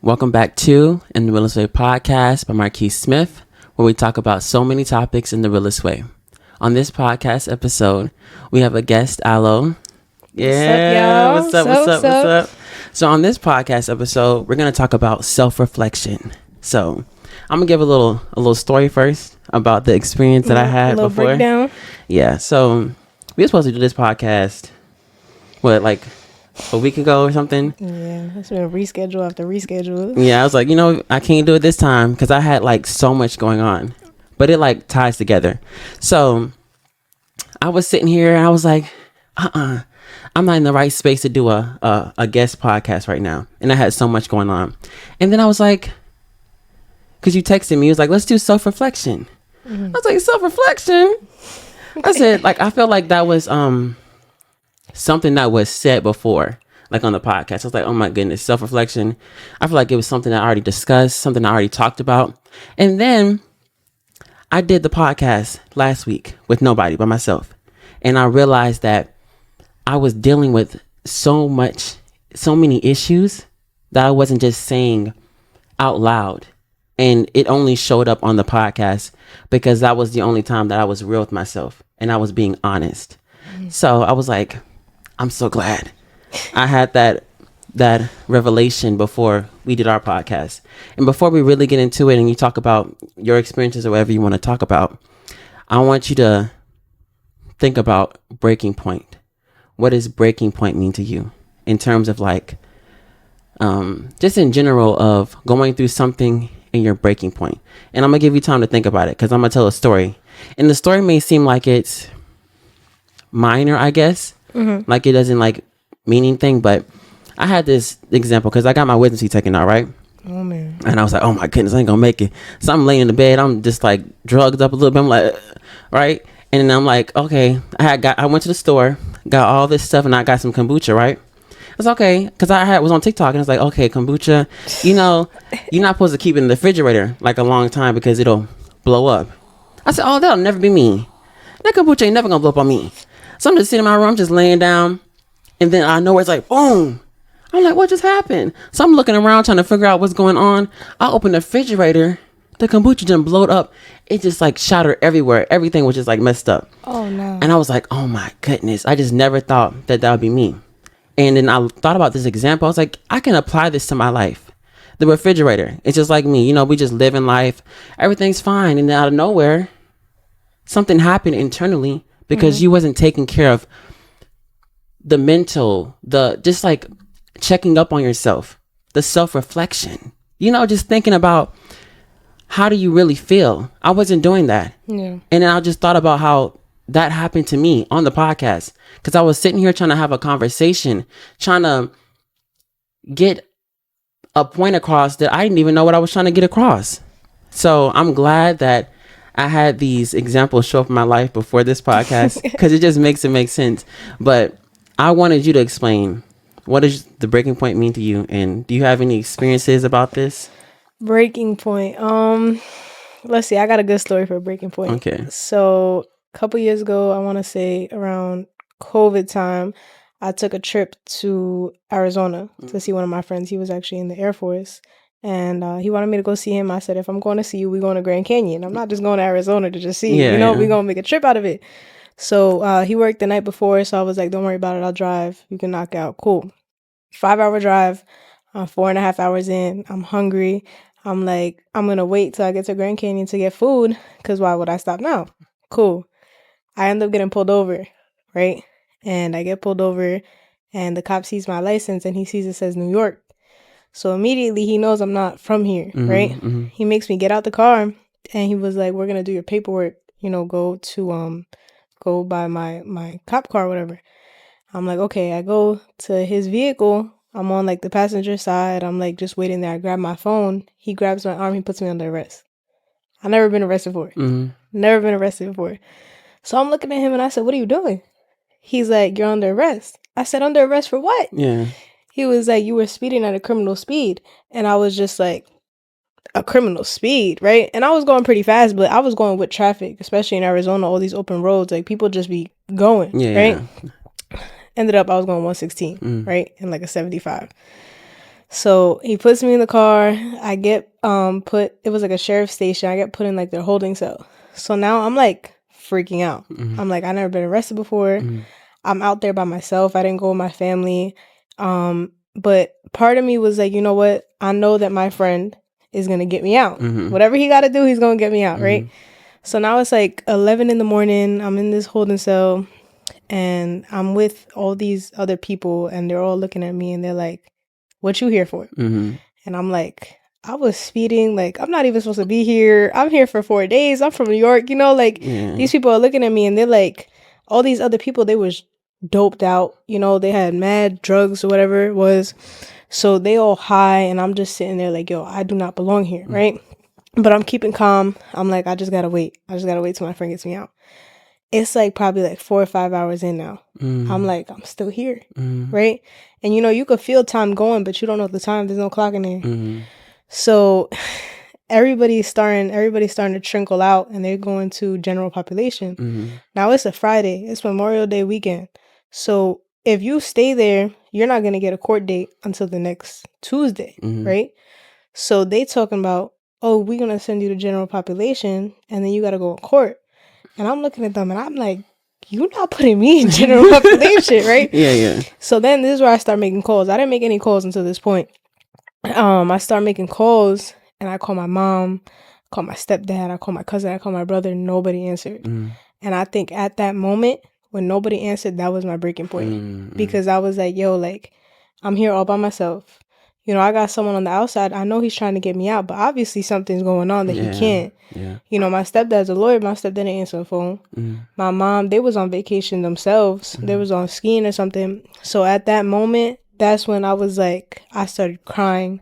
Welcome back to NTheRealestWay podcast by Marqes Smith, where we talk about so many topics in the realest way. On this podcast episode, we have a guest, Aloe. Yeah, what's up? So on this podcast episode, we're gonna talk about self-reflection. So I'm gonna give a little story first about the experience that I had before. Breakdown. Yeah, so we were supposed to do this podcast, like a week ago or something. Yeah, it's been reschedule after reschedule. Yeah, I was like, I can't do it this time because I had like so much going on, but it like ties together. So I was sitting here and I was like, I'm not in the right space to do a guest podcast right now. And I had so much going on. And then I was like, because you texted me, you was like, let's do self-reflection. I was like, self-reflection? I said, like, I felt like that was something that was said before, like on the podcast. I was like, oh my goodness, self-reflection. I feel like it was something that I already discussed, something I already talked about. And then I did the podcast last week with nobody but myself. And I realized that I was dealing with so many issues that I wasn't just saying out loud. And it only showed up on the podcast because that was the only time that I was real with myself and I was being honest. So I was like, I'm so glad I had that revelation before we did our podcast. And before we really get into it and you talk about your experiences or whatever you want to talk about, I want you to think about breaking point. What does breaking point mean to you in terms of like, just in general of going through something in your breaking point? And I'm gonna give you time to think about it because I'm gonna tell a story. And the story may seem like it's minor, I guess. Like it doesn't like mean anything, but I had this example because I got my wisdom teeth taken out, right? Oh man. And I was like, oh my goodness, I ain't gonna make it. So I'm laying in the bed, I'm just like drugged up a little bit. I'm like, right? And then I'm like, okay, I went to the store, got all this stuff, and I got some kombucha, right? It's okay, because was on TikTok, and it's like, okay, kombucha, you're not supposed to keep it in the refrigerator like a long time because it'll blow up. I said, oh, that'll never be me. That kombucha ain't never gonna blow up on me. So I'm just sitting in my room, just laying down, and then I know it's like, boom. I'm like, what just happened? So I'm looking around trying to figure out what's going on. I open the refrigerator, the kombucha just blowed up. It just like shattered everywhere. Everything was just like messed up. Oh no. And I was like, oh my goodness. I just never thought that would be me. And then I thought about this example. I was like, I can apply this to my life. The refrigerator, it's just like me. We just live in life. Everything's fine. And then out of nowhere, something happened internally because you wasn't taking care of the mental, just like checking up on yourself, the self-reflection, just thinking about how do you really feel? I wasn't doing that. Yeah. And then I just thought about how that happened to me on the podcast because I was sitting here trying to have a conversation, trying to get a point across that I didn't even know what I was trying to get across. So I'm glad that I had these examples show up in my life before this podcast because it just makes it make sense. But I wanted you to explain, what does the breaking point mean to you? And do you have any experiences about this? Breaking point. Let's see. I got a good story for a breaking point. Okay. So a couple years ago, I want to say around COVID time, I took a trip to Arizona to see one of my friends. He was actually in the Air Force. And he wanted me to go see him. I said, if I'm going to see you, we're going to Grand Canyon. I'm not just going to Arizona to just see you. We're going to make a trip out of it. So he worked the night before. So I was like, don't worry about it. I'll drive. You can knock out. Cool. 5-hour drive. 4.5 hours in. I'm hungry. I'm like, I'm going to wait till I get to Grand Canyon to get food. Because why would I stop now? Cool. I end up getting pulled over. Right? And I get pulled over. And the cop sees my license. And he sees it says New York. So immediately he knows I'm not from here, right? He makes me get out the car and he was like, we're going to do your paperwork, go by my cop car or whatever. I'm like, okay, I go to his vehicle. I'm on like the passenger side. I'm like just waiting there. I grab my phone. He grabs my arm. He puts me under arrest. I've never been arrested before. Never been arrested before. So I'm looking at him and I said, what are you doing? He's like, you're under arrest. I said, under arrest for what? Yeah. He was like, you were speeding at a criminal speed. And I was just like, a criminal speed, right? And I was going pretty fast, but I was going with traffic, especially in Arizona, all these open roads. Like, people just be going, right? Ended up, I was going 116, right? And like a 75. So he puts me in the car. I get put, it was like a sheriff's station. I get put in like their holding cell. So now I'm like freaking out. I'm like, I never been arrested before. I'm out there by myself. I didn't go with my family. But part of me was like, you know what? I know that my friend is going to get me out. Whatever he got to do, he's going to get me out, right? So now it's like 11 in the morning. I'm in this holding cell and I'm with all these other people and they're all looking at me and they're like, what you here for? And I'm like, I was speeding. Like, I'm not even supposed to be here. I'm here for 4 days. I'm from New York. You know, like these people are looking at me and they're like, all these other people, they was doped out. You know, they had mad drugs or whatever it was. So they all high and I'm just sitting there like, yo, I do not belong here, right? But I'm keeping calm. I'm like, I just gotta wait. I just gotta wait till my friend gets me out. It's like probably like 4 or 5 hours in now. I'm like, I'm still here, right? And you know, you could feel time going, but you don't know the time. There's no clock in there. So everybody's starting to trickle out and they're going to general population. Now it's a Friday. It's Memorial Day weekend. So if you stay there, you're not going to get a court date until the next Tuesday, right? So they talking about, oh, we're going to send you to general population and then you got to go to court. And I'm looking at them and I'm like, you're not putting me in general population, right? Yeah. So then this is where I start making calls. I didn't make any calls until this point. I start making calls and I call my mom, call my stepdad, I call my cousin, I call my brother. Nobody answered. And I think at that moment when nobody answered, that was my breaking point. Because I was like, yo, like, I'm here all by myself. You know, I got someone on the outside. I know he's trying to get me out, but obviously something's going on that he can't. You know, my stepdad's a lawyer. My stepdad didn't answer the phone. My mom, they was on vacation themselves. They was on skiing or something. So at that moment, that's when I was like, I started crying.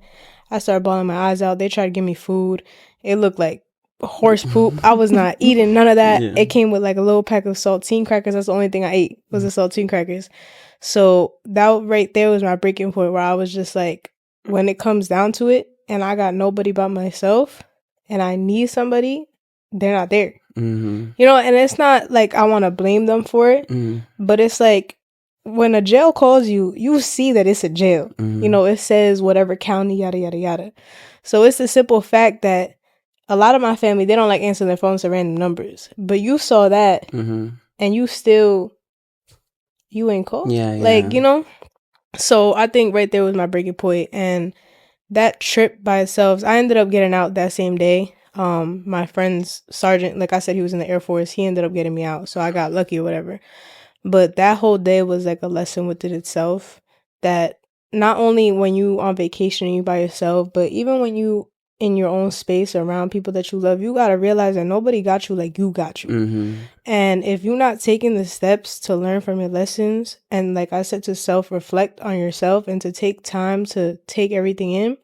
I started bawling my eyes out. They tried to give me food. It looked like horse poop. I was not eating none of that. It came with like a little pack of saltine crackers. That's the only thing I ate was the saltine crackers. So that right there was my breaking point where I was just like, when it comes down to it and I got nobody but myself and I need somebody, they're not there. You know, and it's not like I want to blame them for it, but it's like when a jail calls you, you see that it's a jail. You know, it says whatever county, yada, yada, yada. So it's the simple fact that a lot of my family, they don't like answering their phones to random numbers. But you saw that and you still, you ain't called. Like, you know? So I think right there was my breaking point. And that trip by itself, I ended up getting out that same day. My friend's sergeant, like I said, he was in the Air Force. He ended up getting me out. So I got lucky or whatever. But that whole day was like a lesson within itself that not only when you on vacation and you by yourself, but even when you in your own space around people that you love, you got to realize that nobody got you like you got you. And if you're not taking the steps to learn from your lessons and, like I said, to self-reflect on yourself and to take time to take everything in,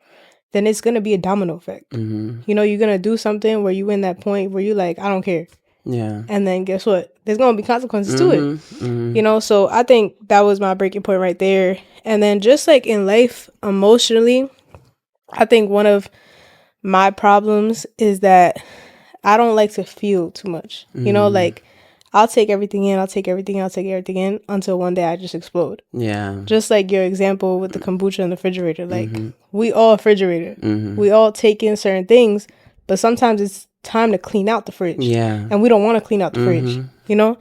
then it's going to be a domino effect. You know, you're going to do something where you in that point where you like, I don't care. And then guess what? There's going to be consequences to it. You know, so I think that was my breaking point right there. And then just like in life, emotionally, I think one of my problems is that I don't like to feel too much. You know, like I'll take everything in, I'll take everything in until one day I just explode. Just like your example with the kombucha in the refrigerator. Like we all refrigerator. We all take in certain things, but sometimes it's time to clean out the fridge. And we don't want to clean out the fridge, you know?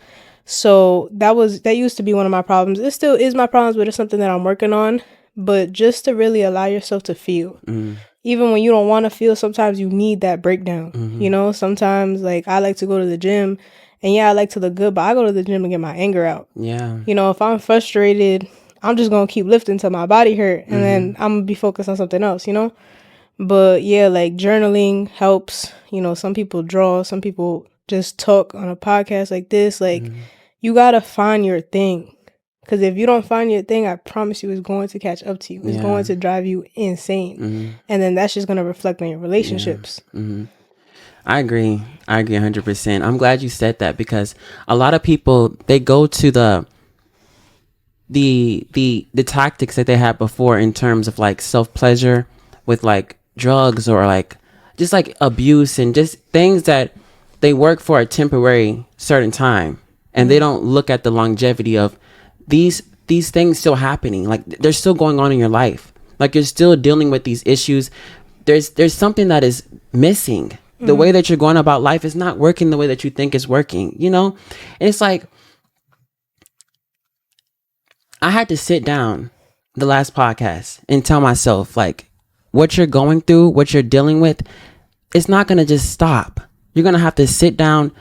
So that used to be one of my problems. It still is my problems, but it's something that I'm working on. But just to really allow yourself to feel. Even when you don't want to feel, sometimes you need that breakdown. You know, sometimes like I like to go to the gym and I like to look good, but I go to the gym and get my anger out. You know, if I'm frustrated, I'm just going to keep lifting till my body hurt and then I'm going to be focused on something else, you know? But yeah, like journaling helps. You know, some people draw, some people just talk on a podcast like this. Like you got to find your thing. Because if you don't find your thing, I promise you it's going to catch up to you. It's going to drive you insane. And then that's just going to reflect on your relationships. I agree 100%. I'm glad you said that because a lot of people, they go to the tactics that they had before in terms of like self-pleasure with like drugs or like just like abuse and just things that they work for a temporary certain time. And they don't look at the longevity of these things still happening. Like they're still going on in your life. Like, you're still dealing with these issues. There's something that is missing. The way that you're going about life is not working the way that you think is working, you know? And it's like, I had to sit down the last podcast and tell myself, like, what you're going through, what you're dealing with, it's not going to just stop. You're going to have to sit down,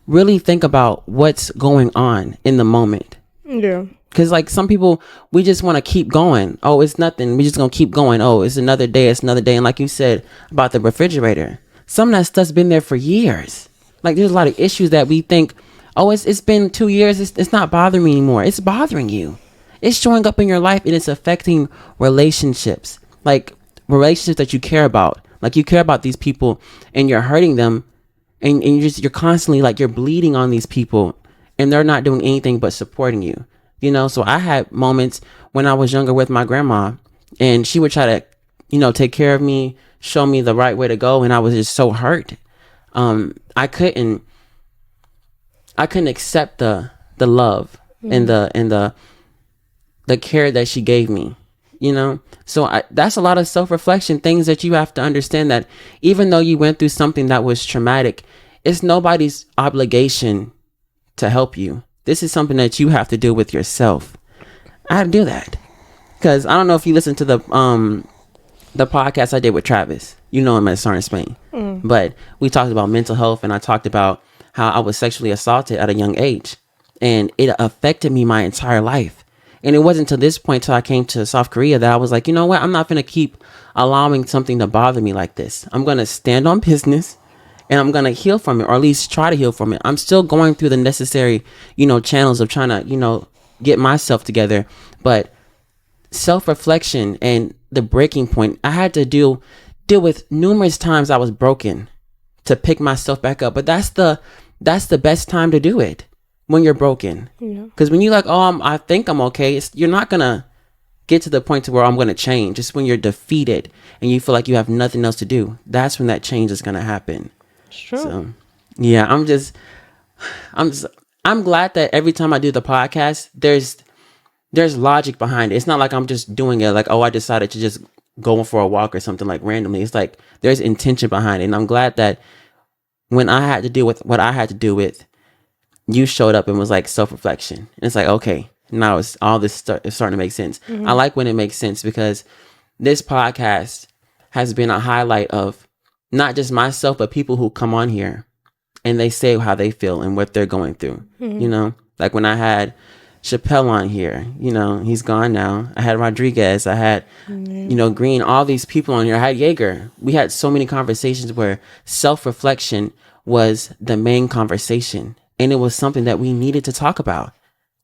really think about what's going on in the moment. Yeah. Because, like, some people, we just want to keep going. Oh, it's nothing. We just going to keep going. Oh, it's another day. It's another day. And like you said about the refrigerator, some of that stuff's been there for years. Like, there's a lot of issues that we think, oh, it's been 2 years. It's not bothering me anymore. It's bothering you. It's showing up in your life, and it's affecting relationships. Like, relationships that you care about. Like, you care about these people, and you're hurting them, and you're constantly, like, you're bleeding on these people, and they're not doing anything but supporting you. You know, so I had moments when I was younger with my grandma, and she would try to, you know, take care of me, show me the right way to go, and I was just so hurt. I couldn't accept the love and the care that she gave me, you know? So that's a lot of self-reflection, things that you have to understand, that even though you went through something that was traumatic, it's nobody's obligation to help you. This is something that you have to deal with yourself. I had to do that. Because I don't know if you listened to the podcast I did with Travis. You know him as Sar in Spain. But we talked about mental health, and I talked about how I was sexually assaulted at a young age. And it affected me my entire life. And it wasn't until this point, till I came to South Korea, that I was like, you know what? I'm not going to keep allowing something to bother me like this. I'm going to stand on business, and I'm going to heal from it, or at least try to heal from it. I'm still going through the necessary, you know, channels of trying to, you know, get myself together. But self-reflection and the breaking point, I had to deal with numerous times I was broken to pick myself back up. But that's the best time to do it, when you're broken. Because when you're like, oh, I think I'm okay, you're not going to get to the point to where I'm going to change. It's when you're defeated and you feel like you have nothing else to do. That's when that change is going to happen. Sure. So, yeah, I'm glad that every time I do the podcast, there's logic behind it. It's not like I'm just doing it like, oh, I decided to just go for a walk or something, like, randomly. It's like there's intention behind it. And I'm glad that when I had to deal with what I had to do with, you showed up and was like self-reflection. And it's like, okay, now it's all this is starting to make sense. I like when it makes sense, because this podcast has been a highlight of not just myself, but people who come on here and they say how they feel and what they're going through. You know, like when I had Chappelle on here, you know, he's gone now. I had Rodriguez, I had, you know, Green, all these people on here. I had Yeager. We had so many conversations where self-reflection was the main conversation. And it was something that we needed to talk about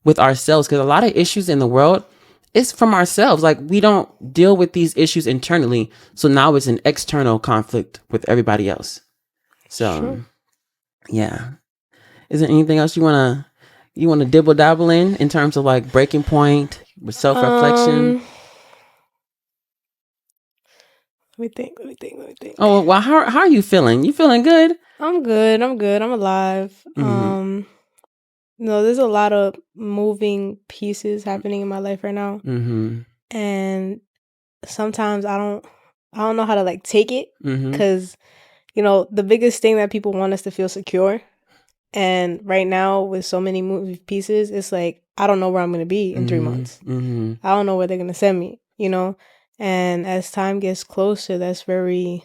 with ourselves, because a lot of issues in the world is from ourselves. Like, we don't deal with these issues internally. So now it's an external conflict with everybody else. So, yeah. Is there anything else you want to dibble dabble in terms of like breaking point with self-reflection? Let me think. Oh, well, how are you feeling? You feeling good? I'm good. I'm alive. No, there's a lot of moving pieces happening in my life right now. And sometimes I don't know how to like take it, because you know, the biggest thing that people want us to feel secure. And right now, with so many moving pieces, it's like, I don't know where I'm going to be in 3 months. I don't know where they're going to send me, you know? And as time gets closer, that's very,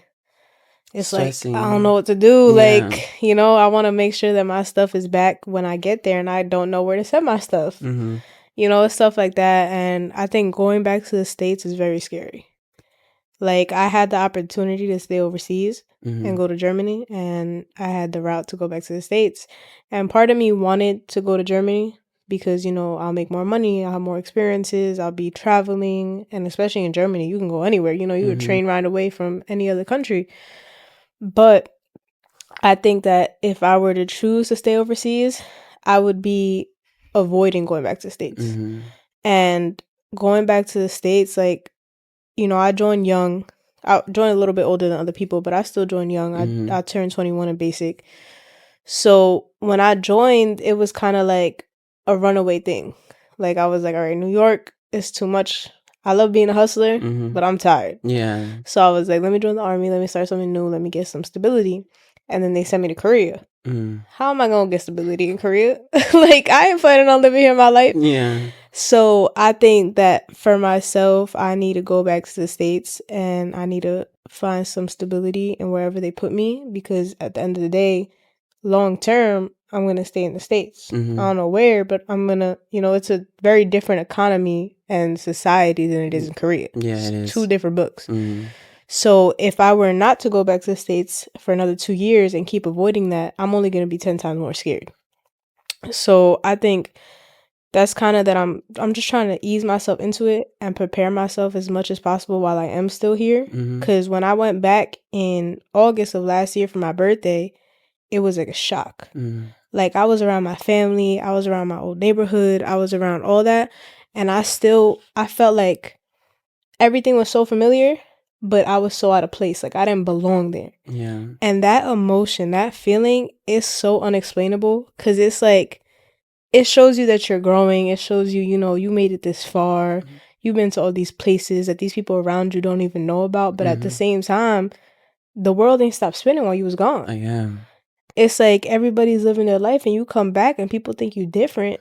it's stressing. Like, I don't know what to do. Yeah. Like, you know, I want to make sure that my stuff is back when I get there, and I don't know where to send my stuff. You know, stuff like that. And I think going back to the States is very scary. Like, I had the opportunity to stay overseas and go to Germany, and I had the route to go back to the States. And part of me wanted to go to Germany because, you know, I'll make more money, I'll have more experiences, I'll be traveling. And especially in Germany, you can go anywhere. You know, you could train right away from any other country. But I think that if I were to choose to stay overseas, I would be avoiding going back to the States. And going back to the States, like, you know, I joined young. I joined a little bit older than other people, but I still joined young. I turned 21 in basic. So when I joined, it was kind of like a runaway thing. Like, I was like, all right, New York is too much. I love being a hustler, but I'm tired. Yeah. So I was like, let me join the army. Let me start something new. Let me get some stability. And then they sent me to Korea. How am I going to get stability in Korea? Like, I ain't planning on living here my life. Yeah. So I think that for myself, I need to go back to the States and I need to find some stability in wherever they put me, because at the end of the day, long term, I'm going to stay in the States. I don't know where, but I'm going to, it's a very different economy and society than it is in Korea. Yeah, it is. 2 different books. So if I were not to go back to the States for another 2 years and keep avoiding that, I'm only going to be 10 times more scared. So I think that's kind of that I'm just trying to ease myself into it and prepare myself as much as possible while I am still here. Because when I went back in August of last year for my birthday, it was like a shock. Like, I was around my family, I was around my old neighborhood, I was around all that, and I felt like everything was so familiar, but I was so out of place. Like, I didn't belong there. Yeah. And that emotion, that feeling is so unexplainable, because it's like, it shows you that you're growing. It shows you, you made it this far. You've been to all these places that these people around you don't even know about. But at the same time, the world ain't stopped spinning while you was gone. I am. It's like everybody's living their life and you come back and people think you different.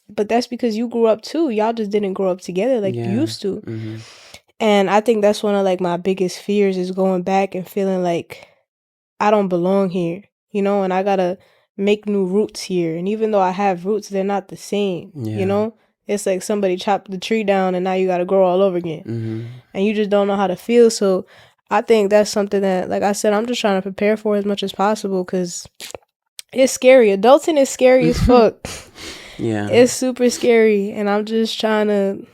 But that's because you grew up too. Y'all just didn't grow up together like you used to. And I think that's one of like my biggest fears, is going back and feeling like I don't belong here, and I gotta make new roots here. And even though I have roots, they're not the same. It's like somebody chopped the tree down and now you gotta grow all over again. And you just don't know how to feel. So I think that's something that, like I said, I'm just trying to prepare for as much as possible, because it's scary. Adulting is scary as fuck. Yeah. It's super scary. And I'm just trying to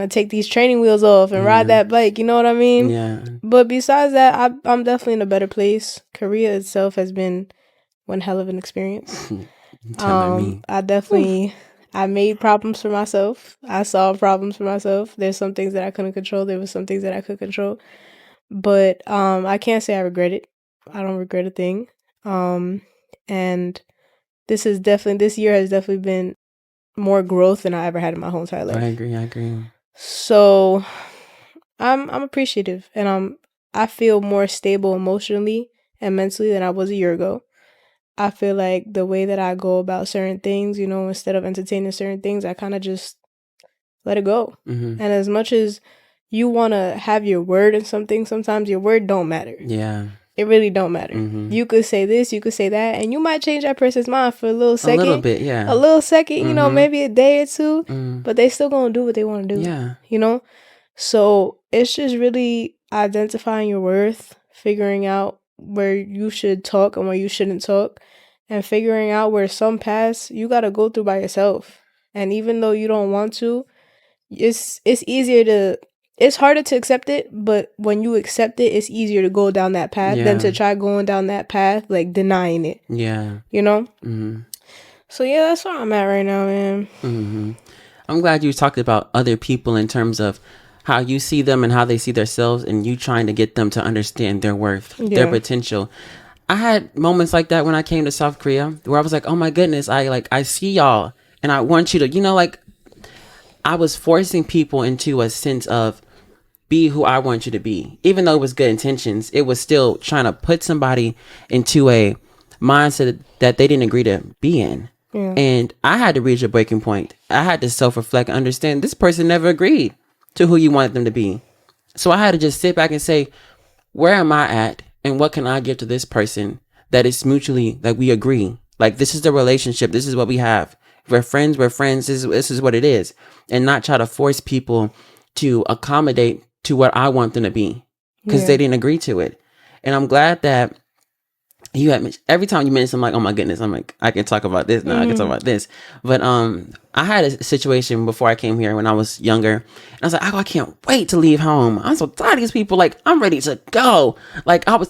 take these training wheels off and ride that bike, you know what I mean? Yeah. But besides that, I'm definitely in a better place. Korea itself has been one hell of an experience. I made problems for myself. I solved problems for myself. There's some things that I couldn't control. There was some things that I could control. But I can't say I regret it. I don't regret a thing. And this year has definitely been more growth than I ever had in my whole entire life. I agree. So I'm appreciative, and I feel more stable emotionally and mentally than I was a year ago. I feel like the way that I go about certain things, instead of entertaining certain things, I kind of just let it go. And as much as you want to have your word in something, sometimes your word don't matter. Yeah. It really don't matter. You could say this, you could say that, and you might change that person's mind for a little second. A little bit, yeah. A little second, maybe a day or two, but they still gonna do what they want to do. Yeah. So it's just really identifying your worth, figuring out where you should talk and where you shouldn't talk, and figuring out where some paths you got to go through by yourself. And even though you don't want to, it's harder to accept it, but when you accept it, it's easier to go down that path than to try going down that path, like denying it. Yeah. So yeah, that's where I'm at right now, man. I'm glad you talked about other people in terms of how you see them and how they see themselves, and you trying to get them to understand their worth, their potential. I had moments like that when I came to South Korea, where I was like, oh my goodness, I see y'all and I want you to, I was forcing people into a sense of be who I want you to be. Even though it was good intentions, it was still trying to put somebody into a mindset that they didn't agree to be in. Yeah. And I had to reach a breaking point. I had to self-reflect and understand this person never agreed to who you wanted them to be. So I had to just sit back and say, where am I at? And what can I give to this person that is mutually, like, we agree? Like, this is the relationship. This is what we have. If we're friends, we're friends. This is what it is. And not try to force people to accommodate to what I want them to be, because they didn't agree to it. And I'm glad that you had, every time you mention, I'm like, oh my goodness, I'm like, I can talk about this now. I can talk about this. But I had a situation before I came here when I was younger, and I was like, oh, I can't wait to leave home. I'm so tired of these people. Like, I'm ready to go. Like, I was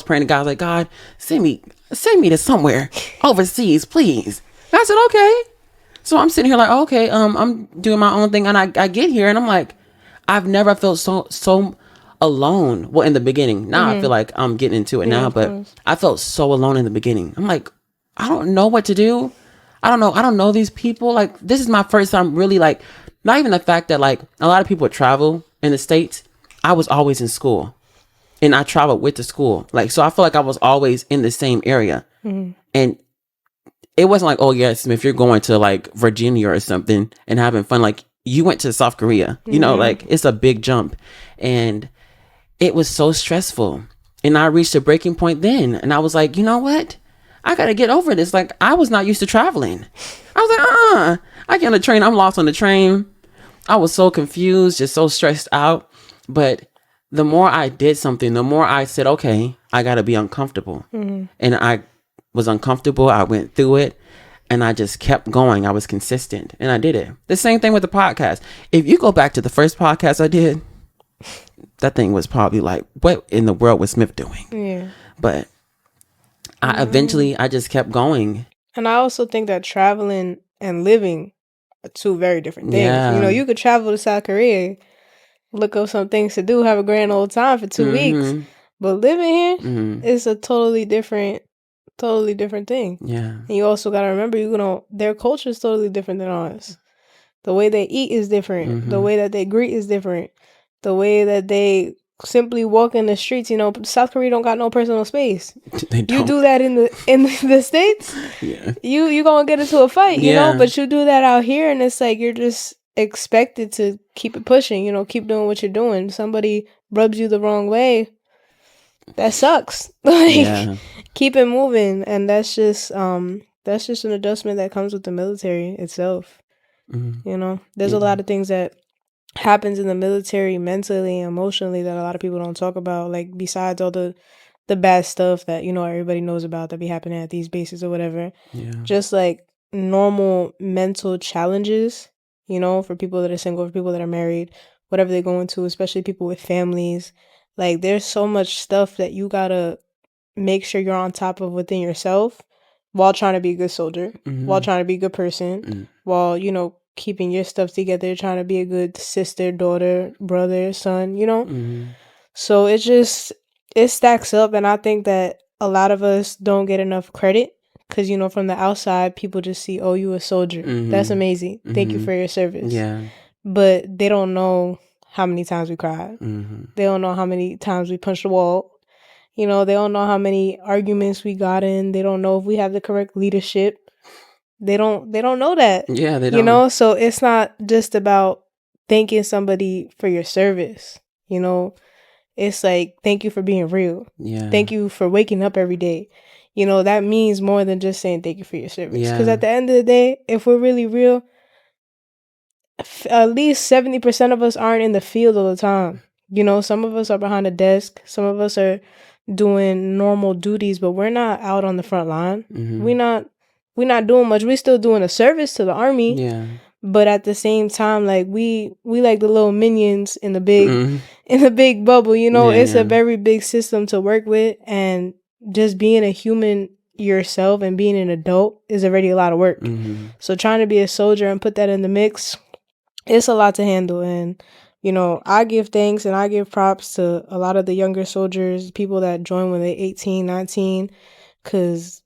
praying to God, like, God, send me to somewhere overseas, please. And I said, okay. So I'm sitting here like, okay, I'm doing my own thing, and I get here, and I'm like, I've never felt so alone. Well, in the beginning. Now I feel like I'm getting into it now, but I felt so alone in the beginning. I'm like, I don't know what to do. I don't know these people. Like, this is my first time really, like, not even the fact that like a lot of people travel in the States. I was always in school and I traveled with the school. Like, so I feel like I was always in the same area. And it wasn't like, oh yes, if you're going to like Virginia or something and having fun, like you went to South Korea, you know, like it's a big jump. And it was so stressful. And I reached a breaking point then. And I was like, you know what? I got to get over this. Like, I was not used to traveling. I was like, I get on the train. I'm lost on the train. I was so confused, just so stressed out. But the more I did something, the more I said, okay, I got to be uncomfortable. And I was uncomfortable. I went through it. And I just kept going. I was consistent. And I did it. The same thing with the podcast. If you go back to the first podcast I did, that thing was probably like, what in the world was Smith doing? Yeah. But I eventually, I just kept going. And I also think that traveling and living are two very different things. Yeah. You know, you could travel to South Korea, look up some things to do, have a grand old time for 2 weeks. But living here is a totally different thing. Yeah. And you also got to remember, their culture is totally different than ours. The way they eat is different. The way that they greet is different. The way that they simply walk in the streets, South Korea don't got no personal space. They don't. You do that in the States, Yeah. you gonna get into a fight, Yeah. but you do that out here and it's like you're just expected to keep it pushing, keep doing what you're doing. Somebody rubs you the wrong way, that sucks. Like, keep it moving. And that's just an adjustment that comes with the military itself. There's a lot of things that happens in the military mentally and emotionally that a lot of people don't talk about, like besides all the bad stuff that everybody knows about that be happening at these bases or whatever. Just like normal mental challenges, for people that are single, for people that are married, whatever they're going to, especially people with families. Like, there's so much stuff that you gotta make sure you're on top of within yourself while trying to be a good soldier, while trying to be a good person, while keeping your stuff together, trying to be a good sister, daughter, brother, son, So it stacks up. And I think that a lot of us don't get enough credit because, from the outside, people just see, oh, you a soldier. That's amazing. Thank you for your service. Yeah. But they don't know how many times we cried. They don't know how many times we punched the wall. They don't know how many arguments we got in. They don't know if we have the correct leadership. They don't know that. Yeah, they don't. So it's not just about thanking somebody for your service. It's like, thank you for being real. Yeah. Thank you for waking up every day. That means more than just saying thank you for your service. Because at the end of the day, if we're really real, at least 70% of us aren't in the field all the time. Some of us are behind a desk. Some of us are doing normal duties, but we're not out on the front line. We're not doing much. We're still doing a service to the army. Yeah. But at the same time, like we like the little minions in the big bubble, it's a very big system to work with, and just being a human yourself and being an adult is already a lot of work. So trying to be a soldier and put that in the mix, it's a lot to handle. And I give thanks and I give props to a lot of the younger soldiers, people that join when they're 18, 19, because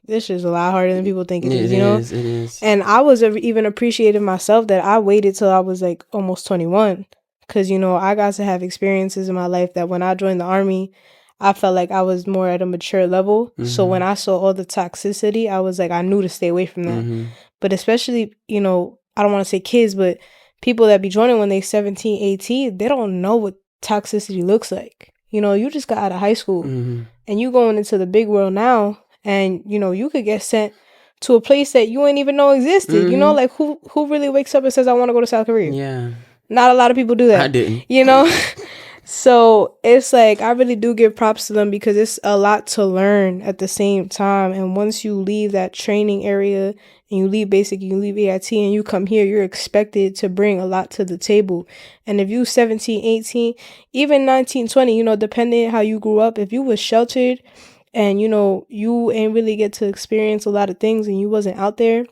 this is a lot harder than people think it is, It is. And I was even appreciative myself that I waited till I was like almost 21, because, I got to have experiences in my life that when I joined the army, I felt like I was more at a mature level. So when I saw all the toxicity, I was like, I knew to stay away from that. But especially, I don't want to say kids, but people that be joining when they 17, 18, they don't know what toxicity looks like. You just got out of high school and you going into the big world now. And, you could get sent to a place that you ain't even know existed. Like who really wakes up and says, I want to go to South Korea? Yeah. Not a lot of people do that. I didn't. So it's like, I really do give props to them because it's a lot to learn at the same time. And once you leave that training area and you leave basic, you leave AIT and you come here, you're expected to bring a lot to the table. And if you 17, 18, even 19, 20, depending how you grew up, if you was sheltered and, you ain't really get to experience a lot of things and you wasn't out there,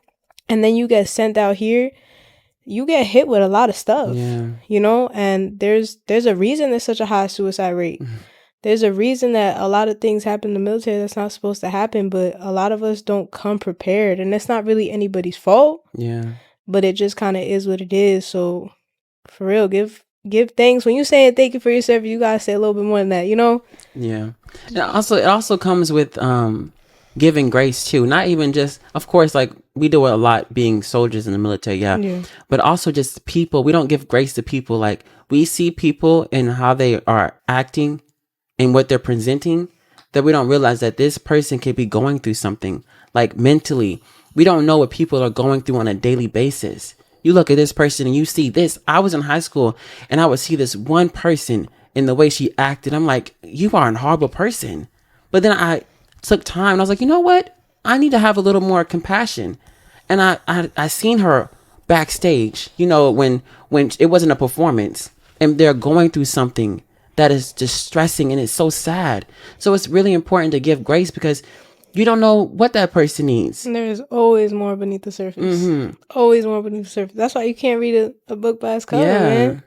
and then you get sent out here, you get hit with a lot of stuff, and there's a reason there's such a high suicide rate. There's a reason that a lot of things happen in the military that's not supposed to happen, but a lot of us don't come prepared, and it's not really anybody's fault. Yeah. but it just kind of is what it is. So for real, give thanks. When you saying thank you for yourself, you gotta say a little bit more than that, you know? Yeah. And it also comes with giving grace too. Not even just, of course, like we do a lot being soldiers in the military, yeah. But also just people. We don't give grace to people. Like we see people and how they are acting and what they're presenting, that we don't realize that this person could be going through something, like mentally. We don't know what people are going through on a daily basis. You look at this person and you see this. I was in high school and I would see this one person in the way she acted. I'm like, you are a horrible person. But then I took time and I was like, you know what? I need to have a little more compassion. And I seen her backstage, you know, when it wasn't a performance and they're going through something that is distressing and it's so sad. So it's really important to give grace because you don't know what that person needs. And there's always more beneath the surface. Always more beneath the surface. That's why you can't read a book by its cover, man.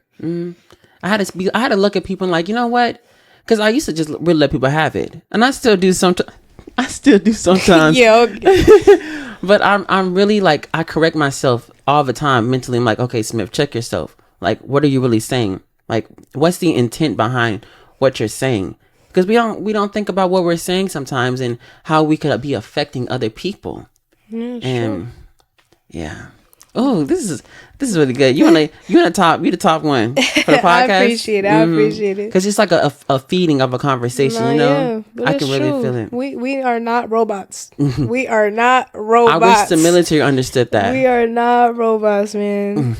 I had to look at people and like, you know what? Because I used to just really let people have it, and I still do sometimes. Yeah. Okay. But I'm really like, I correct myself all the time mentally. I'm like, okay, Smith, check yourself. Like, what are you really saying? Like, what's the intent behind what you're saying? Because we don't think about what we're saying sometimes and how we could be affecting other people. Yeah, and sure. yeah. Oh, this is really good. You the top one for the podcast. I appreciate it. Because it's like a feeding of a conversation. No, you know, yeah, I can really feel it. We are not robots. We are not robots. I wish the military understood that. We are not robots, man.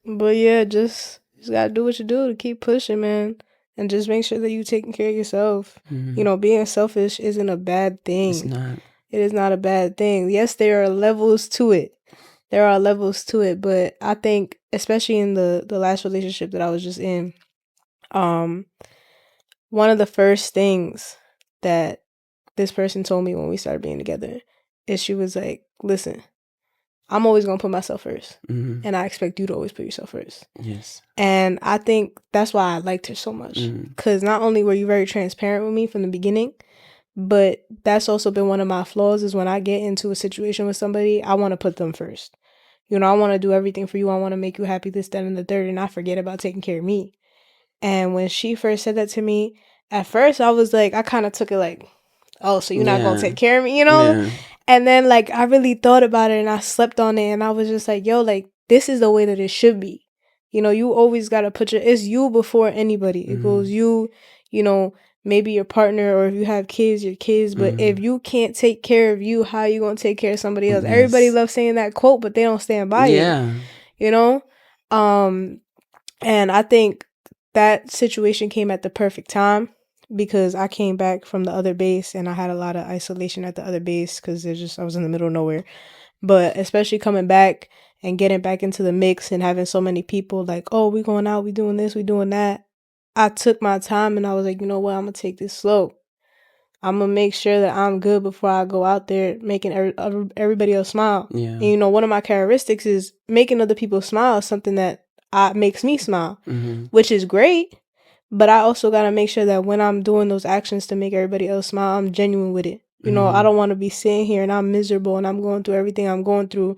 But yeah, just gotta do what you do to keep pushing, man. And just make sure that you taking care of yourself. You know, being selfish isn't a bad thing. It's not. It is not a bad thing. Yes, there are levels to it. But I think, especially in the last relationship that I was just in, one of the first things that this person told me when we started being together is she was like, listen, I'm always going to put myself first. And I expect you to always put yourself first. Yes. And I think that's why I liked her so much. Because not only were you very transparent with me from the beginning, but that's also been one of my flaws is when I get into a situation with somebody, I want to put them first. You know, I want to do everything for you. I want to make you happy, this, that, and the third, and I forget about taking care of me. And when she first said that to me, at first I was like, I kind of took it like, oh, so you're not going to take care of me, you know? Yeah. And then like, I really thought about it and I slept on it and I was just like, yo, like, this is the way that it should be. You know, you always got to put it's you before anybody. It goes you know, maybe your partner, or if you have kids, your kids. But if you can't take care of you, how are you going to take care of somebody else? Yes. Everybody loves saying that quote, but they don't stand by it. You know? And I think that situation came at the perfect time because I came back from the other base and I had a lot of isolation at the other base because I was in the middle of nowhere. But especially coming back and getting back into the mix and having so many people like, oh, we going out, we doing this, we doing that. I took my time and I was like, you know what, I'm going to take this slow. I'm going to make sure that I'm good before I go out there making everybody else smile. Yeah. And, you know, one of my characteristics is making other people smile, something that makes me smile, which is great. But I also got to make sure that when I'm doing those actions to make everybody else smile, I'm genuine with it. You know, I don't want to be sitting here and I'm miserable and I'm going through everything I'm going through,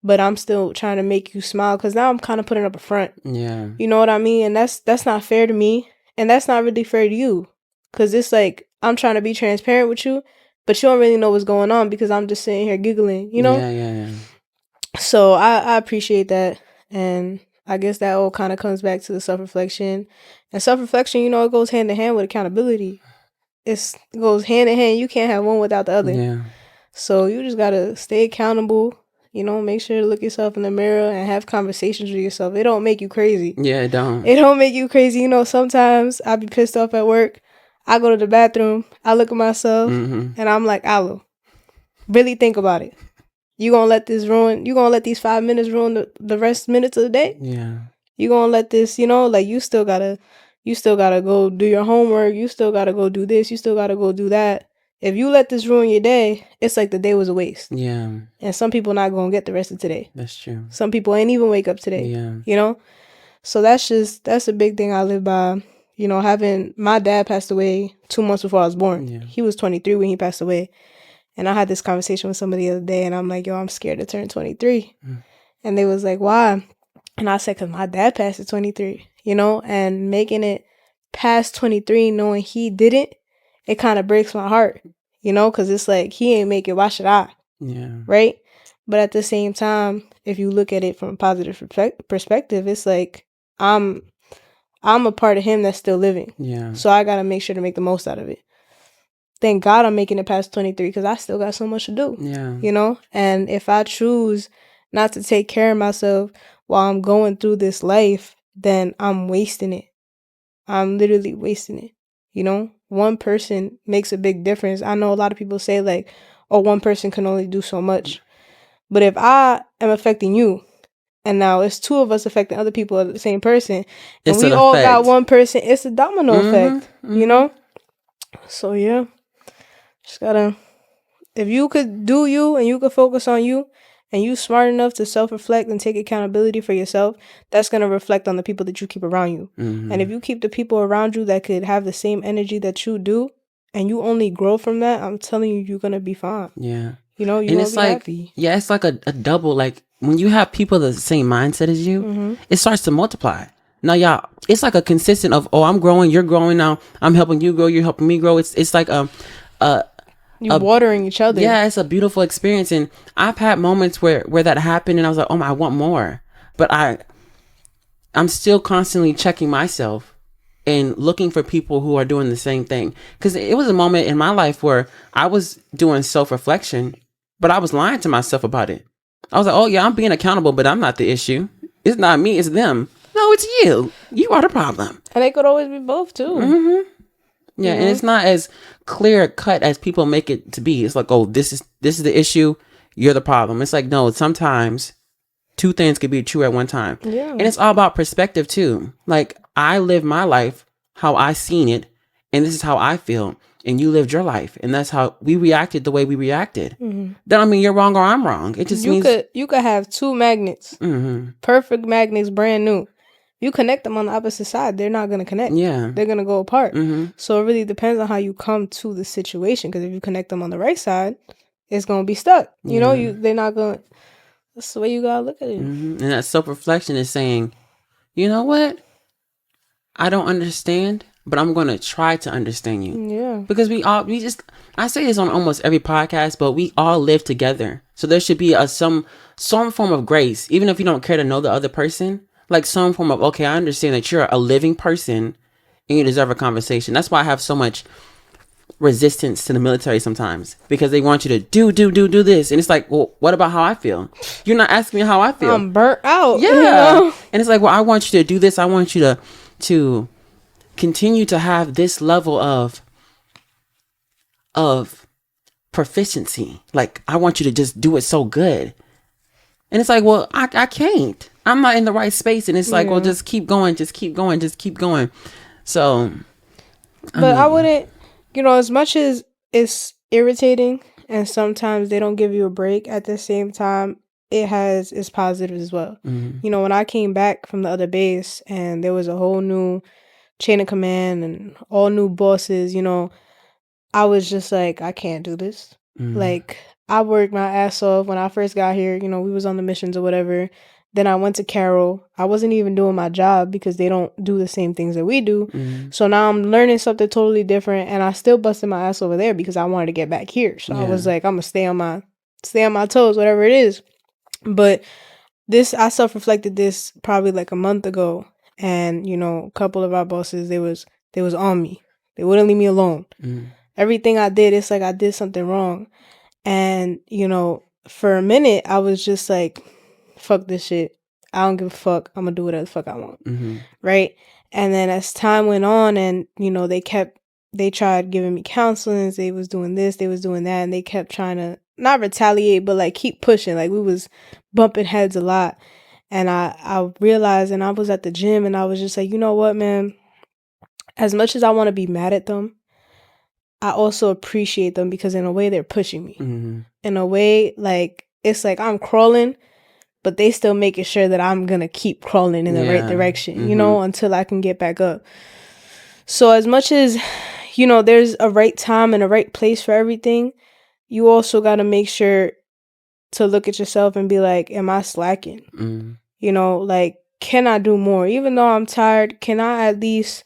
but I'm still trying to make you smile because now I'm kind of putting up a front. Yeah. You know what I mean? And that's not fair to me. And that's not really fair to you because it's like I'm trying to be transparent with you, but you don't really know what's going on because I'm just sitting here giggling, you know? Yeah. So I appreciate that. And I guess that all kind of comes back to the self-reflection. And self-reflection, you know, it goes hand in hand with accountability. It goes hand in hand. You can't have one without the other. Yeah. So you just got to stay accountable, you know, make sure to look yourself in the mirror and have conversations with yourself. It don't make you crazy. Yeah, it don't. It don't make you crazy. You know, sometimes I be pissed off at work. I go to the bathroom. I look at myself and I'm like, Aloe, really think about it. You gonna let these 5 minutes ruin the rest minutes of the day? Yeah. You gonna let this, you know, like you still gotta go do your homework. You still gotta go do this. You still gotta go do that. If you let this ruin your day, it's like the day was a waste. Yeah. And some people not gonna get the rest of today. That's true. Some people ain't even wake up today. Yeah. You know? So that's a big thing I live by. You know, my dad passed away 2 months before I was born. Yeah. He was 23 when he passed away. And I had this conversation with somebody the other day and I'm like, yo, I'm scared to turn 23. And they was like, why? And I said, because my dad passed at 23, you know, and making it past 23, knowing he didn't, it kind of breaks my heart, you know, because it's like, he ain't make it, why should I? Yeah. Right? But at the same time, if you look at it from a positive perspective, it's like, I'm a part of him that's still living. Yeah. So I got to make sure to make the most out of it. Thank God I'm making it past 23 because I still got so much to do. Yeah. You know? And if I choose not to take care of myself while I'm going through this life, then I'm wasting it. I'm literally wasting it. You know? One person makes a big difference. I know a lot of people say like, oh, one person can only do so much. But if I am affecting you, and now it's two of us affecting other people at the same person, and we all got one person, it's a domino effect, you know? So yeah, just gotta, if you could do you and you could focus on you and you smart enough to self-reflect and take accountability for yourself, that's gonna reflect on the people that you keep around you. And if you keep the people around you that could have the same energy that you do, and you only grow from that, I'm telling you, you're gonna be fine. Yeah. You know, you're and gonna it's be like, happy. yeah, it's like a double, like when you have people the same mindset as you, it starts to multiply. Now, y'all, it's like a consistent of, oh, I'm growing, you're growing now, I'm helping you grow, you're helping me grow. It's like you watering each other. Yeah, it's a beautiful experience. And I've had moments where that happened and I was like, oh my, I want more. But I'm still constantly checking myself and looking for people who are doing the same thing. Because it was a moment in my life where I was doing self-reflection, but I was lying to myself about it. I was like, oh yeah, I'm being accountable, but I'm not the issue. It's not me, it's them. No, it's you. You are the problem. And it could always be both too. Yeah, and it's not as clear cut as people make it to be. It's like, oh, this is the issue, you're the problem. It's like, no, sometimes two things could be true at one time. Yeah. And it's all about perspective too. Like, I live my life how I seen it, and this is how I feel. And you lived your life, and that's how we reacted the way we reacted. That don't mean you're wrong or I'm wrong. It just means you could have two magnets, perfect magnets, brand new. You connect them on the opposite side, they're not gonna connect. Yeah, they're gonna go apart. So it really depends on how you come to the situation. Because if you connect them on the right side, it's gonna be stuck. You know, they're not gonna. That's the way you gotta look at it. And that self-reflection is saying, you know what? I don't understand, but I'm going to try to understand you. Yeah. Because I say this on almost every podcast, but we all live together. So there should be some form of grace, even if you don't care to know the other person, like some form of, okay, I understand that you're a living person and you deserve a conversation. That's why I have so much resistance to the military sometimes, because they want you to do this. And it's like, well, what about how I feel? You're not asking me how I feel. I'm burnt out. Yeah. You know? And it's like, well, I want you to do this. I want you to continue to have this level of proficiency. Like, I want you to just do it so good. And it's like, well, I can't. I'm not in the right space. And it's like, well, just keep going. So. But I wouldn't, as much as it's irritating and sometimes they don't give you a break, at the same time, it has its positives as well. When I came back from the other base and there was a whole new chain of command and all new bosses, I was just like, I can't do this. Like, I worked my ass off when I first got here. We was on the missions or whatever. Then I went to Carroll. I wasn't even doing my job because they don't do the same things that we do. So now I'm learning something totally different, and I still busted my ass over there because I wanted to get back here. So I was like, I'm gonna stay on my toes, whatever it is. But I self-reflected this probably like a month ago, and a couple of our bosses, they was on me. They wouldn't leave me alone. Everything I did, it's like I did something wrong. And for a minute I was just like, fuck this shit, I don't give a fuck, I'm gonna do whatever the fuck I want. Right? And then as time went on, and they tried giving me counseling, they was doing this, they was doing that, and they kept trying to not retaliate, but like keep pushing. Like, we was bumping heads a lot. And I realized, and I was at the gym, and I was just like, you know what, man, as much as I want to be mad at them, I also appreciate them, because in a way they're pushing me. In a way, like, it's like I'm crawling, but they still making sure that I'm gonna keep crawling in the right direction, until I can get back up. So as much as, there's a right time and a right place for everything, you also got to make sure to look at yourself and be like, am I slacking? You know, like, can I do more? Even though I'm tired, can I at least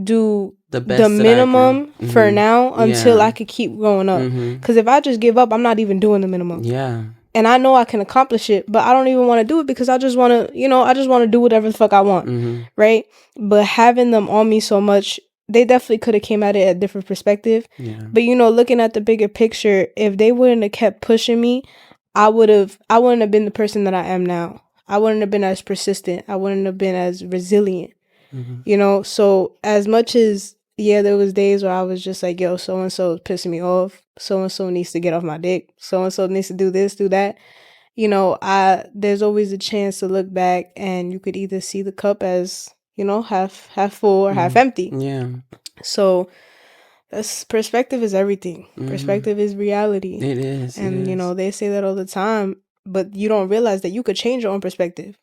do the minimum for now until I could keep going up? Because if I just give up, I'm not even doing the minimum. Yeah. And I know I can accomplish it, but I don't even want to do it because I just want to, you know, I just want to do whatever the fuck I want. Right? But having them on me so much, they definitely could have came at it at a different perspective. Yeah. But, you know, looking at the bigger picture, if they wouldn't have kept pushing me, I wouldn't have been the person that I am now. I wouldn't have been as persistent. I wouldn't have been as resilient. You know, so as much as, yeah, there was days where I was just like, yo, so-and-so is pissing me off. So-and-so needs to get off my dick. So-and-so needs to do this, do that. You know, there's always a chance to look back and you could either see the cup as, you know, half full or half empty. Yeah. So perspective is everything. Perspective is reality. It is. And, you know, they say that all the time, but you don't realize that you could change your own perspective.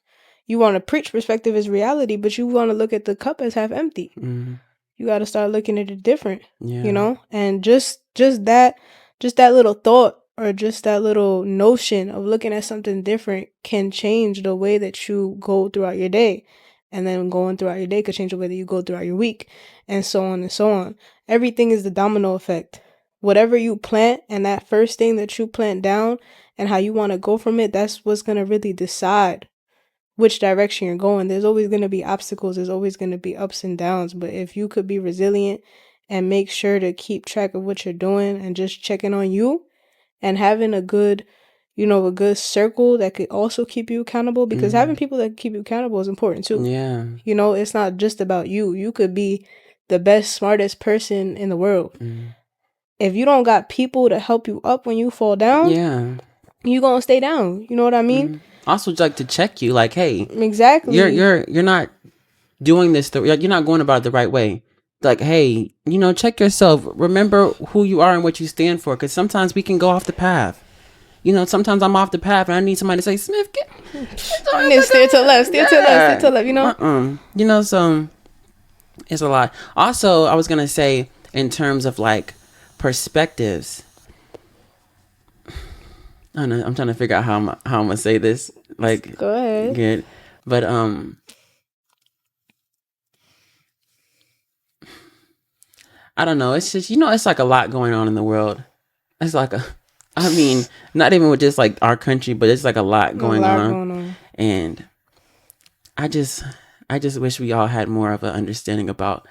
You want to preach perspective is reality, but you want to look at the cup as half empty. You got to start looking at it different, you know? And just that little thought or just that little notion of looking at something different can change the way that you go throughout your day. And then going throughout your day could change the way that you go throughout your week, and so on and so on. Everything is the domino effect. Whatever you plant, and that first thing that you plant down and how you want to go from it, that's what's going to really decide which direction you're going. There's always going to be obstacles. There's always going to be ups and downs. But if you could be resilient and make sure to keep track of what you're doing and just checking on you and having a good, you know, a good circle that could also keep you accountable, because having people that keep you accountable is important too. Yeah. You know, it's not just about you. You could be the best, smartest person in the world. If you don't got people to help you up when you fall down, you gonna stay down. You know what I mean? Also, like to check you, like, hey, exactly, you're not doing this. You're not going about it the right way. Like, hey, you know, check yourself. Remember who you are and what you stand for. Because sometimes we can go off the path. You know, sometimes I'm off the path and I need somebody to say, Smith, steer to the left, steer to the left, steer to the left. You know, you know, so it's a lot. Also, I was gonna say in terms of like perspectives. I don't know, I'm trying to figure out how I'm gonna say this. Like, go ahead. Good, but I don't know. It's just, you know, it's like a lot going on in the world. It's like I mean, not even with just like our country, but it's like a lot going on. And I just wish we all had more of an understanding about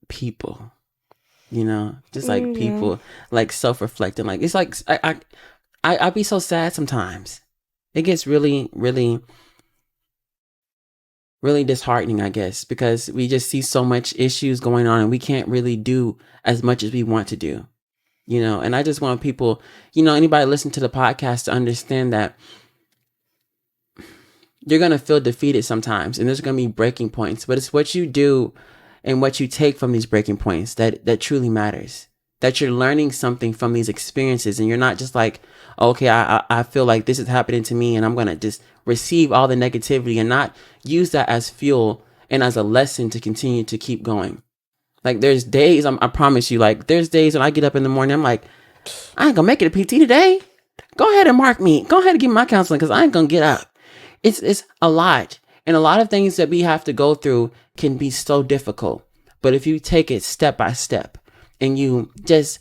people. You know, just like people, like self-reflecting. Like, it's like I'd be so sad sometimes. It gets really, really, really disheartening, I guess, because we just see so much issues going on and we can't really do as much as we want to do. You know, and I just want people, you know, anybody listen to the podcast to understand that you're going to feel defeated sometimes and there's going to be breaking points, but it's what you do and what you take from these breaking points that truly matters. That you're learning something from these experiences and you're not just like, okay, I feel like this is happening to me and I'm going to just receive all the negativity and not use that as fuel and as a lesson to continue to keep going. Like, there's days, I promise you, like, there's days when I get up in the morning, I'm like, I ain't gonna make it a PT today. Go ahead and mark me. Go ahead and give me my counseling because I ain't gonna get up. It's a lot. And a lot of things that we have to go through can be so difficult. But if you take it step by step and you just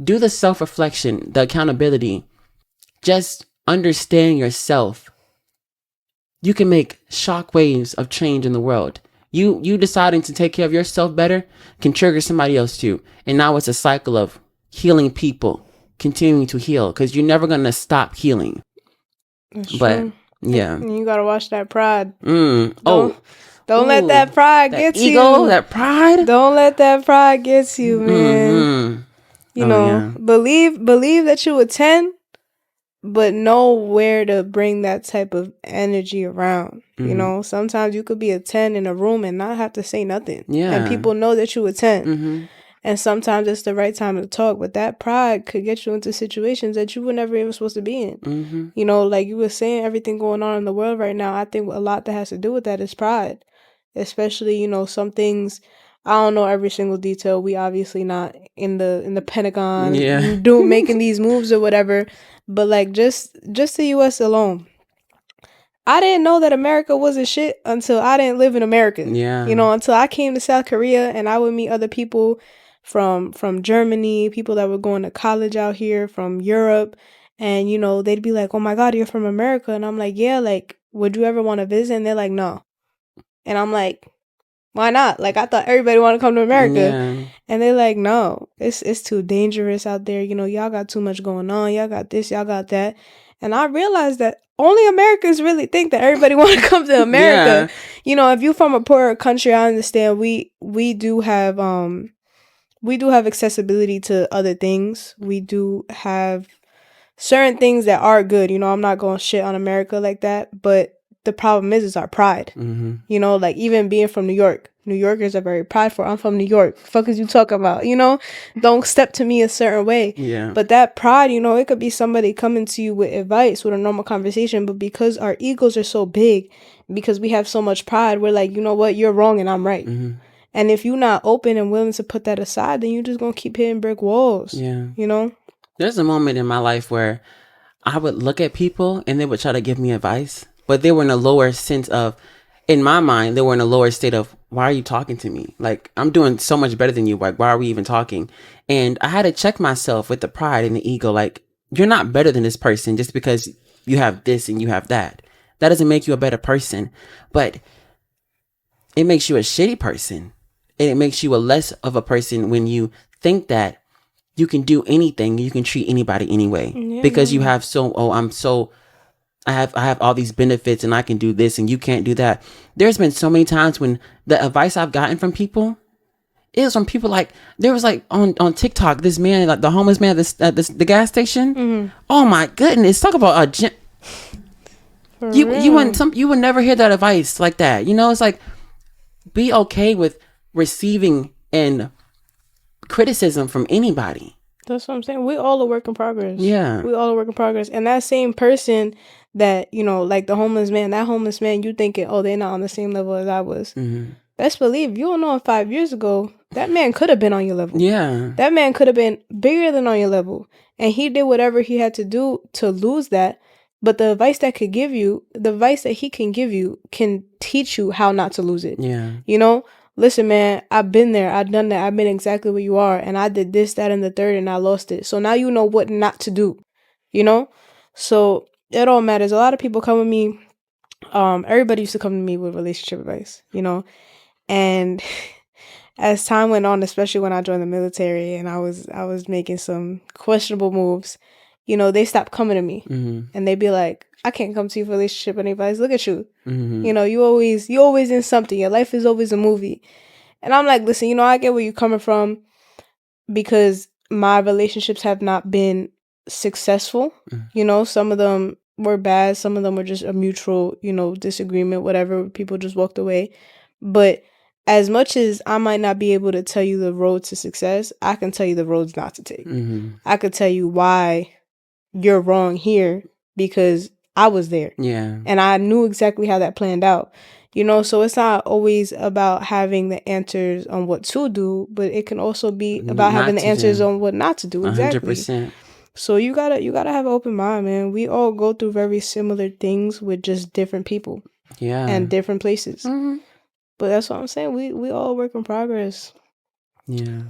do the self-reflection, the accountability, just understand yourself, you can make shockwaves of change in the world. You deciding to take care of yourself better can trigger somebody else too. And now it's a cycle of healing people, continuing to heal, because you're never going to stop healing. That's but true. Yeah. And you got to watch that pride. Don't let that pride get you. That pride. Don't let that pride get you, man. You know, believe that you a 10, but know where to bring that type of energy around. You know, sometimes you could be a 10 in a room and not have to say nothing. Yeah. And people know that you a 10. And sometimes it's the right time to talk, but that pride could get you into situations that you were never even supposed to be in. You know, like you were saying, everything going on in the world right now, I think a lot that has to do with that is pride. Especially, you know, some things I don't know every single detail. We obviously not in the Pentagon Yeah. making these moves or whatever. But like just the US alone. I didn't know that America wasn't shit until I didn't live in America. Yeah. You know, until I came to South Korea and I would meet other people from Germany, people that were going to college out here from Europe, and you know, they'd be like, "Oh my god, you're from America." And I'm like, "Yeah, like would you ever want to visit?" And they're like, "No." And I'm like, "Why not? Like I thought everybody wanted to come to America." Yeah. And they're like, "No, it's too dangerous out there. You know, y'all got too much going on. Y'all got this, y'all got that." And I realized that only Americans really think that everybody want to come to America. Yeah. You know, if you're from a poorer country, I understand we do have accessibility to other things. We do have certain things that are good. You know, I'm not going to shit on America like that, but the problem is our pride. Mm-hmm. You know, like even being from New York, New Yorkers are very prideful. I'm from New York. Fuck is you talking about? You know, don't step to me a certain way. Yeah. But that pride, you know, it could be somebody coming to you with advice, with a normal conversation, but because our egos are so big, because we have so much pride, we're like, you know what, you're wrong and I'm right. Mm-hmm. And if you're not open and willing to put that aside, then you're just gonna keep hitting brick walls. Yeah. You know? There's a moment in my life where I would look at people and they would try to give me advice, but they were in a lower sense of, in my mind, they were in a lower state of, why are you talking to me? Like, I'm doing so much better than you. Like, why are we even talking? And I had to check myself with the pride and the ego. Like, you're not better than this person just because you have this and you have that. That doesn't make you a better person, but it makes you a shitty person. And it makes you a less of a person when you think that you can do anything, you can treat anybody anyway, because you have I have all these benefits and I can do this and you can't do that. There's been so many times when the advice I've gotten from people, it was from people like, there was like on TikTok, this man, like the homeless man at the gas station. Mm-hmm. Oh my goodness, talk about a gym. You would never hear that advice like that. You know, it's like, be okay with receiving and criticism from anybody. That's what I'm saying. We all a work in progress. Yeah. We all a work in progress. And that same person that, you know, like the homeless man, you thinking, oh, they're not on the same level as I was. Mm-hmm. Best believe, you don't know, 5 years ago, that man could have been on your level. Yeah. That man could have been bigger than on your level. And he did whatever he had to do to lose that. But the advice that he can give you can teach you how not to lose it. Yeah. You know? Listen, man, I've been there. I've done that. I've been exactly where you are. And I did this, that, and the third, and I lost it. So now you know what not to do. You know? So it all matters. A lot of people come with me. Everybody used to come to me with relationship advice, you know? And as time went on, especially when I joined the military and I was making some questionable moves, you know, they stopped coming to me. Mm-hmm. And they'd be like, I can't come to you for relationship advice. Look at you. Mm-hmm. You know, you always in something. Your life is always a movie. And I'm like, listen, you know, I get where you're coming from because my relationships have not been successful. Mm-hmm. You know, some of them were bad. Some of them were just a mutual, you know, disagreement, whatever. People just walked away. But as much as I might not be able to tell you the road to success, I can tell you the roads not to take. Mm-hmm. I could tell you why you're wrong here because I was there. Yeah. And I knew exactly how that planned out. You know, so it's not always about having the answers on what to do, but it can also be about having the answers on what not to do. Exactly. 100%. So you gotta have an open mind, man. We all go through very similar things with just different people. Yeah. And different places. Mm-hmm. But that's what I'm saying. We all work in progress. Yeah.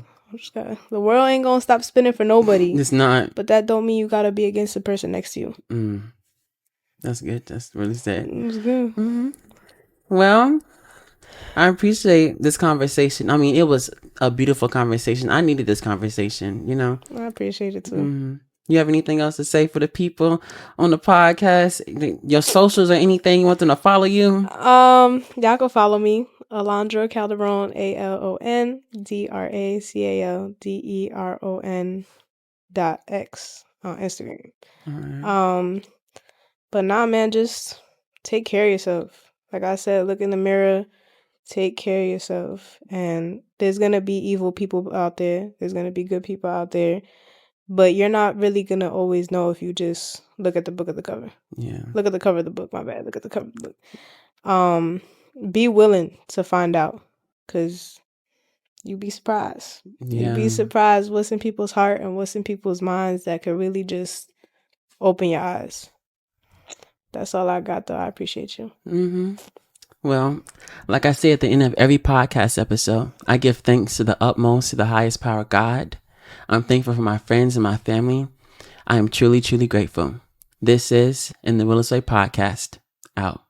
The world ain't gonna stop spinning for nobody. It's not. But that don't mean you gotta be against the person next to you. Mm. That's good. That's really sad. It's good. Mm-hmm. Well, I appreciate this conversation. I mean, it was a beautiful conversation. I needed this conversation, you know. I appreciate it too. Mm-hmm. You have anything else to say for the people on the podcast? Your socials or anything you want them to follow you? Y'all can follow me. Alondra Calderon, ALONDRACALDERON.X on Instagram. Right. But nah, man, just take care of yourself. Like I said, look in the mirror, take care of yourself. And there's gonna be evil people out there. There's gonna be good people out there. But you're not really gonna always know if you just look at the book of the cover. Yeah. Look at the cover of the book, my bad. Look at the cover of the book. Be willing to find out, because you'd be surprised. Yeah. You'd be surprised what's in people's heart and what's in people's minds that could really just open your eyes. That's all I got, though. I appreciate you. Mm-hmm. Well, like I say at the end of every podcast episode, I give thanks to the utmost, to the highest power, God. I'm thankful for my friends and my family. I am truly, truly grateful. This is In the Realest Way podcast. Out.